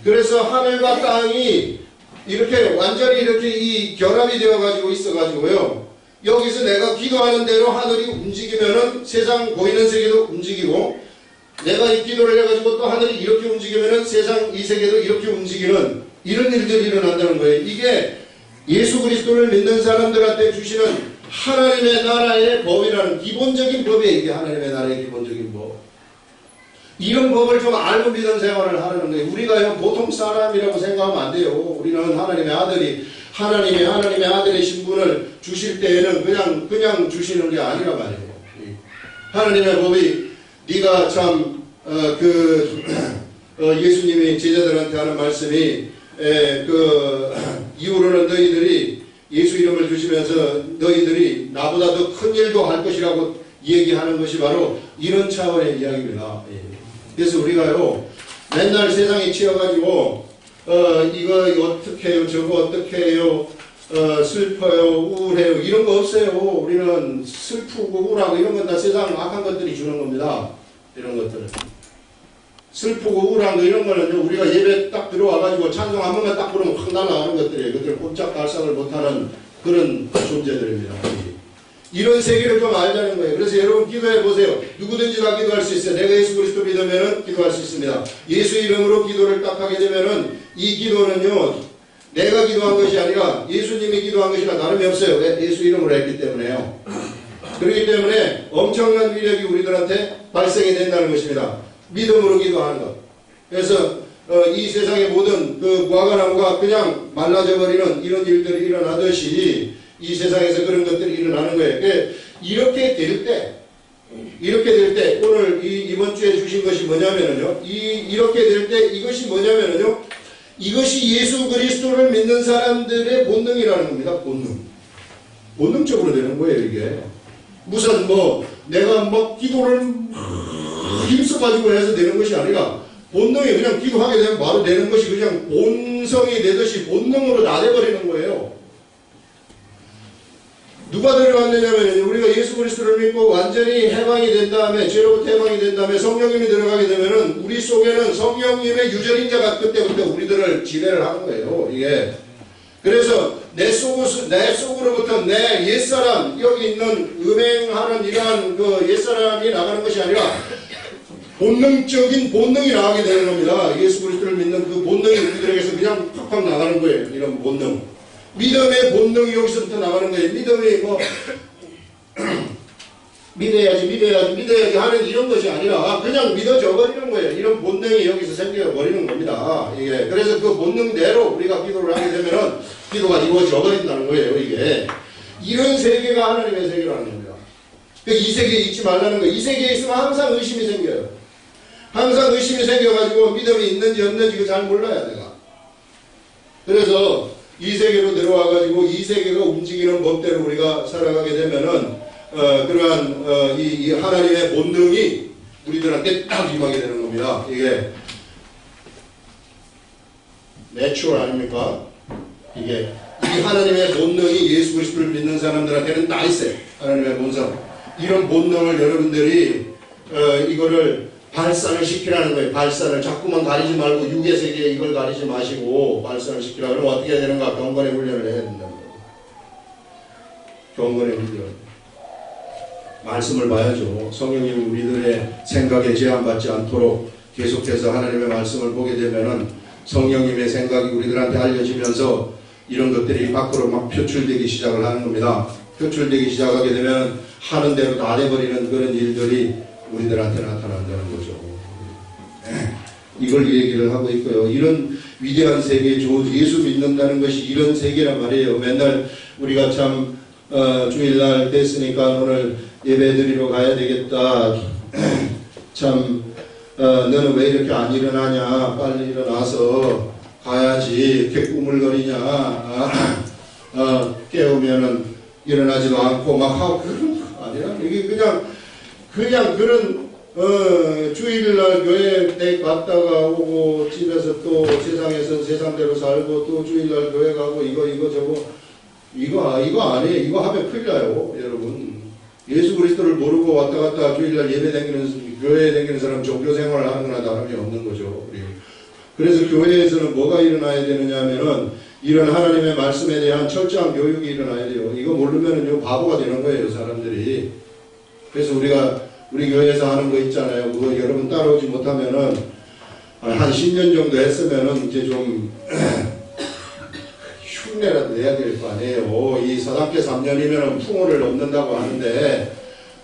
그래서 하늘과 땅이 이렇게 완전히 이렇게 이 결합이 되어가지고 있어가지고요. 여기서 내가 기도하는 대로 하늘이 움직이면은 세상 보이는 세계도 움직이고, 내가 이 기도를 해가지고 또 하늘이 이렇게 움직이면은 세상 이 세계도 이렇게 움직이는 이런 일들이 일어난다는 거예요. 이게 예수 그리스도를 믿는 사람들한테 주시는 하나님의 나라의 법이라는 기본적인 법이에요. 이게 하나님의 나라의 기본적인 법. 이런 법을 좀 알고 믿음 생활을 하는 거예요. 우리가요, 보통 사람이라고 생각하면 안 돼요. 우리는 하나님의 아들이, 하나님의 아들의 신분을 주실 때에는 그냥 주시는 게 아니라 말이에요. 하나님의 법이, 네가 참, 예수님이 제자들한테 하는 말씀이, 이후로는 너희들이 예수 이름을 주시면서 너희들이 나보다 더 큰 일도 할 것이라고 얘기하는 것이 바로 이런 차원의 이야기입니다. 그래서 우리가요, 맨날 세상에 치여가지고, 이거 어떻게 해요, 저거 어떻게 해요, 슬퍼요, 우울해요, 이런 거 없어요. 우리는 슬프고 우울하고 이런 건 다 세상 악한 것들이 주는 겁니다. 이런 것들은. 슬프고 우울한 거 이런 거는 우리가 예배 딱 들어와가지고 찬송 한 번만 딱 부르면 확 날아가는 것들이에요. 그것들 꼼짝달싹을 못하는 그런 존재들입니다. 이런 세계를 좀 알자는 거예요. 그래서 여러분 기도해 보세요. 누구든지 다 기도할 수 있어요. 내가 예수 그리스도 믿으면 기도할 수 있습니다. 예수 이름으로 기도를 딱 하게 되면은 이 기도는요, 내가 기도한 것이 아니라 예수님이 기도한 것이나 다름이 없어요. 왜? 예수 이름으로 했기 때문에요. 그렇기 때문에 엄청난 위력이 우리들한테 발생이 된다는 것입니다. 믿음으로 기도하는 것. 그래서 이 세상의 모든 그 무화과나무가 그냥 말라져 버리는 이런 일들이 일어나듯이 이 세상에서 그런 것들이 일어나는 거예요. 이렇게 될 때 오늘 이번 주에 주신 것이 뭐냐면요, 이렇게 될 때 이것이 뭐냐면요, 이것이 예수 그리스도를 믿는 사람들의 본능이라는 겁니다. 본능적으로 되는 거예요. 이게 무슨 내가 기도를 힘써가지고 해서 되는 것이 아니라 본능이 그냥 기도하게 되면 바로 되는 것이 그냥 본성이 되듯이 본능으로 다 돼버리는 거예요. 누가 들어갔느냐면 우리가 예수 그리스도를 믿고 완전히 해방이 된 다음에, 죄로부터 해방이 된 다음에 성령님이 들어가게 되면은 우리 속에는 성령님의 유전인자가 그때부터 우리들을 지배를 하는 거예요. 이게 그래서 내 속으로부터 내 옛사람, 여기 있는 음행하는 이러한 그 옛사람이 나가는 것이 아니라 본능적인 본능이 나가게 되는 겁니다. 예수 그리스도를 믿는 그 본능이 우리들에게서 그냥 팍팍 나가는 거예요. 이런 본능. 믿음의 본능이 여기서부터 나가는 거예요. 믿음이 믿어야지 하는 이런 것이 아니라 그냥 믿어져 버리는 거예요. 이런 본능이 여기서 생겨 버리는 겁니다. 이게 그래서 그 본능대로 우리가 기도를 하게 되면은 기도가 이루어져 버린다는 거예요. 이게 이런 세계가 하나님의 세계라는 겁니다. 이 세계에 있지 말라는 거예요. 이 세계에 있으면 항상 의심이 생겨요. 항상 의심이 생겨가지고 믿음이 있는지 없는지 잘 몰라야 내가. 그래서 이 세계로 들어와가지고 이 세계가 움직이는 법대로 우리가 살아가게 되면은 그러한 이 하나님의 본능이 우리들한테 딱 임하게 되는 겁니다. 이게 내추럴 아닙니까? 이게 이 하나님의 본능이 예수 그리스도를 믿는 사람들한테는 다 있어요. 하나님의 본성. 이런 본능을 여러분들이 이거를 발산을 시키라는 거예요. 발산을 자꾸만 가리지 말고 육의 세계에 이걸 가리지 마시고 발산을 시키라. 그러면 어떻게 해야 되는가? 경건의 훈련을 해야 된다는 거예요. 경건의 훈련. 말씀을 봐야죠. 성령님 우리들의 생각에 제한받지 않도록 계속해서 하나님의 말씀을 보게 되면은 성령님의 생각이 우리들한테 알려지면서 이런 것들이 밖으로 막 표출되기 시작을 하는 겁니다. 표출되기 시작하게 되면 하는 대로 다 돼버리는 그런 일들이 우리들한테 나타난다는 거죠. 이걸 얘기를 하고 있고요. 이런 위대한 세계, 예수 믿는다는 것이 이런 세계란 말이에요. 맨날 우리가 참 주일날 됐으니까 오늘 예배 드리러 가야 되겠다. 참 너는 왜 이렇게 안 일어나냐? 빨리 일어나서 가야지. 이렇게 꾸물거리냐? 깨우면은 일어나지도 않고 막 하고 그런 거 아니라 이게 그냥 그런 주일날 교회 갔다가 오고 집에서 또 세상에서 세상대로 살고 또 주일날 교회 가고 이거 저거 이거 아니에요. 이거 하면 큰일 나요, 여러분. 예수 그리스도를 모르고 왔다 갔다 주일날 예배 다니는 교회에 다니는 사람 종교 생활을 하는 거나 다름이 없는 거죠. 그래서 교회에서는 뭐가 일어나야 되느냐 하면은 이런 하나님의 말씀에 대한 철저한 교육이 일어나야 돼요. 이거 모르면은 바보가 되는 거예요, 사람들이. 그래서 우리 교회에서 하는 거 있잖아요. 그거 여러분 따라오지 못하면은 한 10년 정도 했으면은 이제 좀 흉내라도 내야 될 거 아니에요. 이 서당계 3년이면은 풍어를 얻는다고 하는데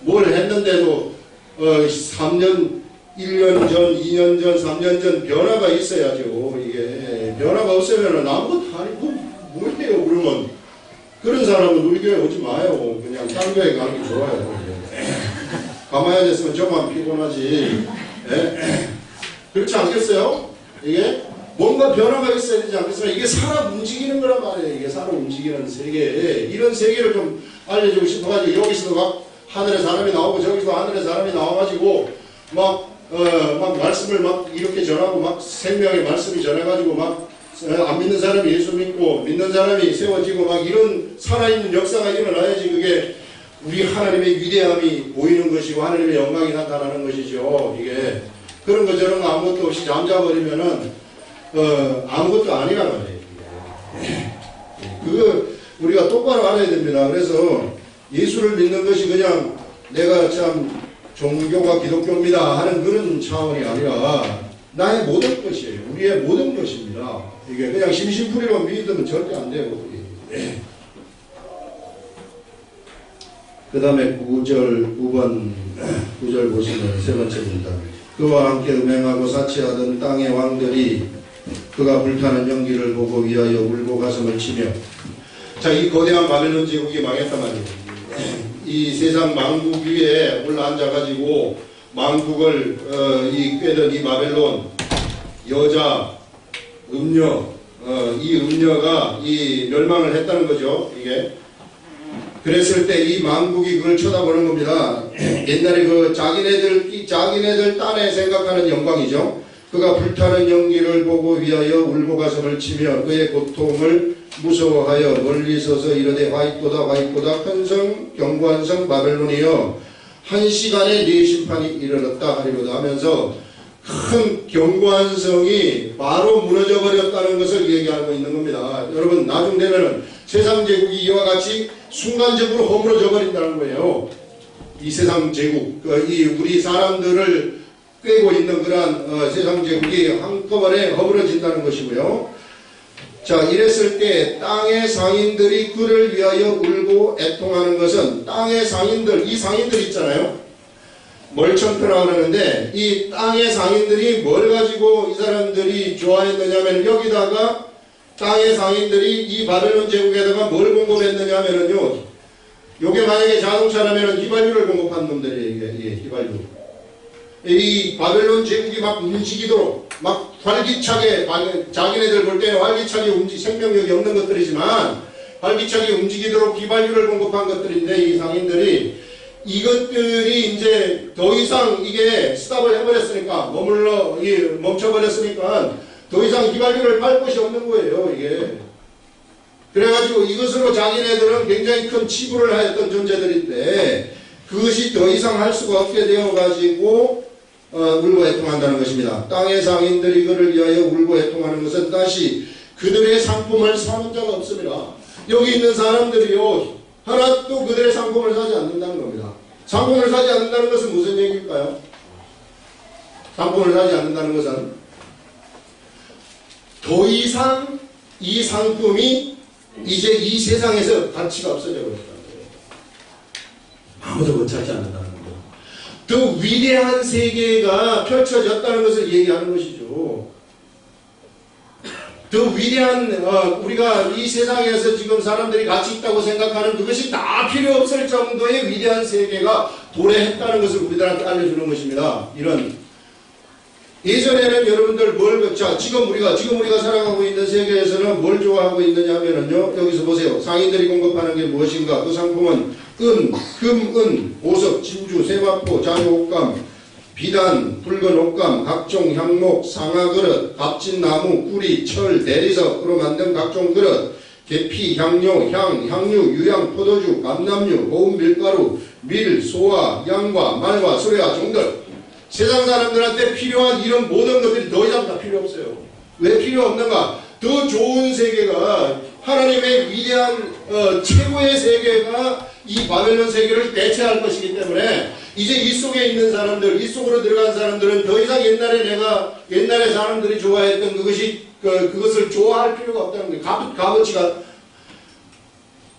뭘 했는데도 3년, 1년 전, 2년 전, 3년 전 변화가 있어야죠. 이게 변화가 없으면은 아무것도 아니고 뭐해요 그러면. 그런 사람은 우리 교회 오지 마요. 그냥 딴 교회 가는 게 좋아요. 가만히 앉았으면 저만 피곤하지. 그렇지 않겠어요? 이게 뭔가 변화가 있어야 되지 않겠어요? 이게 사람 움직이는 거란 말이에요. 이게 사람 움직이는 세계. 이런 세계를 좀 알려주고 싶어가지고 여기서도 막 하늘에 사람이 나오고 저기서도 하늘에 사람이 나와가지고 막 말씀을 막 이렇게 전하고 막 생명의 말씀이 전해가지고 막 안 믿는 사람이 예수 믿고 믿는 사람이 세워지고 막 이런 살아있는 역사가 일어나야지 그게 우리 하나님의 위대함이 보이는 것이고 하나님의 영광이 나타나는 것이죠. 이게 그런 거 저런 거 아무것도 없이 잠자버리면은 아무것도 아니란 말이에요. 그거 우리가 똑바로 알아야 됩니다. 그래서 예수를 믿는 것이 그냥 내가 참 종교가 기독교입니다 하는 그런 차원이 아니라 나의 모든 것이에요. 우리의 모든 것입니다. 이게 그냥 심심풀이로 믿으면 절대 안 되고. 그 다음에 9번 보시면 세 번째입니다. 그와 함께 음행하고 사치하던 땅의 왕들이 그가 불타는 연기를 보고 위하여 울고 가슴을 치며. 자, 이 거대한 바벨론 제국이 망했단 말이에요. 이 세상 망국 위에 올라앉아가지고 망국을 꿰던 이 바벨론 여자 음녀 이 음녀가 이 멸망을 했다는 거죠. 이게 그랬을 때 이 망국이 그걸 쳐다보는 겁니다. 옛날에 그 자기네들 딴에 생각하는 영광이죠. 그가 불타는 연기를 보고 위하여 울고 가슴을 치며 그의 고통을 무서워하여 멀리 서서 이르되 화이토다 큰 성 견고한 성 바벨론이여 한 시간에 네 심판이 이르렀다 하리로다 하면서 큰 견고한 성이 바로 무너져 버렸다는 것을 얘기하고 있는 겁니다. 여러분 나중 되면은 세상 제국이 이와 같이 순간적으로 허물어져 버린다는 거예요. 이 세상 제국, 이 우리 사람들을 꿰고 있는 그러한 세상 제국이 한꺼번에 허물어진다는 것이고요. 자, 이랬을 때 땅의 상인들이 그를 위하여 울고 애통하는 것은 땅의 상인들, 이 상인들 있잖아요. 멀천표라고 그러는데 이 땅의 상인들이 뭘 가지고 이 사람들이 좋아했느냐면 여기다가 땅의 상인들이 이 바벨론 제국에다가 뭘 공급했느냐 하면은요, 요게 만약에 자동차라면은 휘발유를 공급한 놈들이에요. 이게 휘발유. 이 바벨론 제국이 막 움직이도록 막 활기차게, 자기네들 볼 때는 활기차게 생명력이 없는 것들이지만 활기차게 움직이도록 휘발유를 공급한 것들인데 이 상인들이 이것들이 이제 더 이상 이게 스탑을 해버렸으니까 멈춰버렸으니까 더 이상 휘발유를 팔 곳이 없는 거예요. 이게 그래가지고 이것으로 자기네들은 굉장히 큰 치부를 하였던 존재들인데 그것이 더 이상 할 수가 없게 되어가지고 울고 애통한다는 것입니다. 땅의 상인들이 그를 위하여 울고 애통하는 것은 다시 그들의 상품을 사는 자가 없습니다. 여기 있는 사람들이요 하나도 그들의 상품을 사지 않는다는 겁니다. 상품을 사지 않는다는 것은 무슨 얘기일까요? 상품을 사지 않는다는 것은 더 이상 이 상품이 이제 이 세상에서 가치가 없어져 버렸다는 거예요. 아무도 못 찾지 않는다는 거예요. 더 위대한 세계가 펼쳐졌다는 것을 얘기하는 것이죠. 더 위대한 우리가 이 세상에서 지금 사람들이 가치 있다고 생각하는 그것이 다 필요 없을 정도의 위대한 세계가 도래했다는 것을 우리들한테 알려주는 것입니다. 이런 예전에는 여러분들 지금 우리가 살아가고 있는 세계에서는 뭘 좋아하고 있느냐 하면은요, 여기서 보세요. 상인들이 공급하는 게 무엇인가? 그 상품은 금, 보석, 진주, 세마포, 자주 옷감, 비단, 붉은 옷감, 각종 향목, 상아그릇, 값진 나무, 구리, 철, 대리석으로 만든 각종 그릇, 계피, 향료, 향유, 유향, 포도주, 감람류, 고운 밀가루, 밀, 소화, 양과, 말과, 수레와 종들. 세상 사람들한테 필요한 이런 모든 것들이 더 이상 다 필요 없어요. 왜 필요 없는가? 더 좋은 세계가 하나님의 위대한 최고의 세계가 이 바벨론 세계를 대체할 것이기 때문에 이제 이 속에 있는 사람들, 이 속으로 들어간 사람들은 더 이상 옛날에 사람들이 좋아했던 그것을 좋아할 필요가 없다는 거예요. 값어치가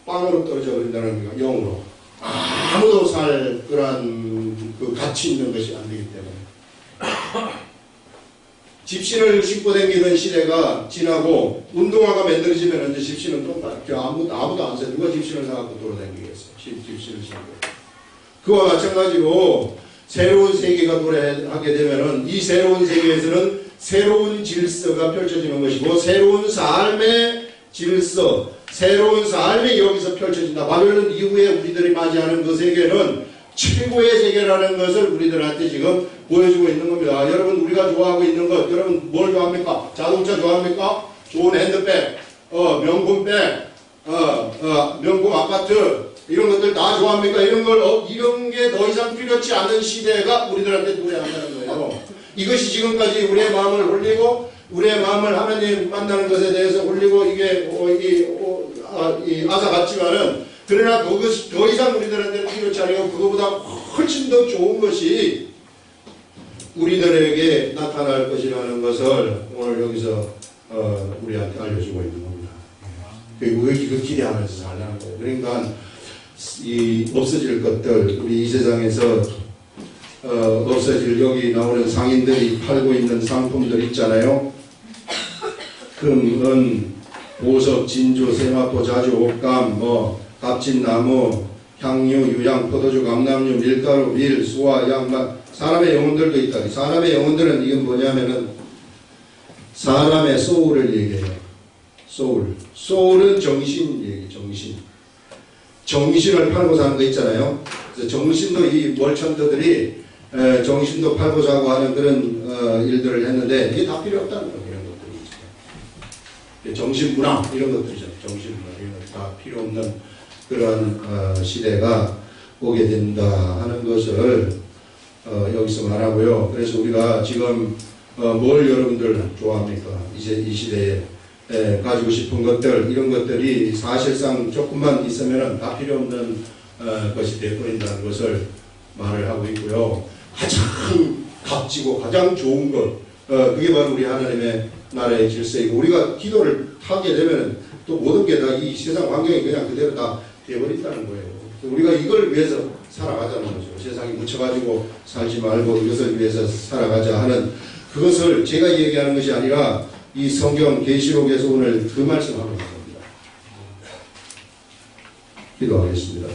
빵으로 떨어져 버린다는 거예요. 0으로. 아무도 살 그런 그 가치 있는 것이 안 되기 때문에. 집신을 싣고 다니던 시대가 지나고 운동화가 만들어지면 이제 집신은 똑같죠. 아무도 안 써. 누가 집신을 사갖고 돌아다니겠어요. 집신을 신고. 그와 마찬가지로 새로운 세계가 도래하게 되면은 이 새로운 세계에서는 새로운 질서가 펼쳐지는 것이고 새로운 삶의 질서, 새로운 삶이 여기서 펼쳐진다. 바벨론 이후에 우리들이 맞이하는 그 세계는 최고의 세계라는 것을 우리들한테 지금 보여주고 있는 겁니다. 여러분 우리가 좋아하고 있는 것, 여러분 뭘 좋아합니까? 자동차 좋아합니까? 좋은 핸드백, 명품백, 명품 아파트 이런 것들 다 좋아합니까? 이런 게 더 이상 필요치 않은 시대가 우리들한테 도래한다는 거예요. 이것이 지금까지 우리의 마음을 홀리고 우리의 마음을 하나님 만나는 것에 대해서 홀리고 이게 아사 같지만은 그러나 그것이 더 이상 우리들한테는 필요치 않고 그것보다 훨씬 더 좋은 것이 우리들에게 나타날 것이라는 것을 오늘 여기서 우리한테 알려주고 있는 겁니다. 그리고 그 기대하면서 살라는 거예요. 그러니까 이 없어질 것들, 우리 이 세상에서 없어질 여기 나오는 상인들이 팔고 있는 상품들 있잖아요. 금, 은, 보석, 진주, 세마포, 자주, 옷감, 값진 나무, 향유, 유향, 포도주, 감람류, 밀가루, 밀, 소화, 양, 사람의 영혼들도 있다. 사람의 영혼들은 이건 뭐냐면은 사람의 소울을 얘기해요. 소울은 정신 얘기, 정신. 정신을 팔고 사는 거 있잖아요. 그래서 정신도 이 멀천더들이 정신도 팔고 사고 하는 그런 일들을 했는데 이게 다 필요 없다는 거예요. 이런 것들이. 정신문화 이런 것들이죠. 정신문화 이런 것 다 필요 없는 그런 시대가 오게 된다 하는 것을 여기서 말하고요. 그래서 우리가 지금 뭘 여러분들 좋아합니까? 이제 이 시대에 가지고 싶은 것들 이런 것들이 사실상 조금만 있으면 다 필요 없는 것이 되어버린다는 것을 말을 하고 있고요. 가장 값지고 가장 좋은 것 그게 바로 우리 하나님의 나라의 질서이고 우리가 기도를 하게 되면 또 모든 게 다 이 세상 환경이 그냥 그대로 다 되어버린다는 거예요. 우리가 이걸 위해서 살아가자는 거죠. 세상에 묻혀가지고 살지 말고 이것을 위해서 살아가자 하는 그것을 제가 얘기하는 것이 아니라 이 성경 계시록에서 오늘 그 말씀하고 있는 겁니다. 기도하겠습니다.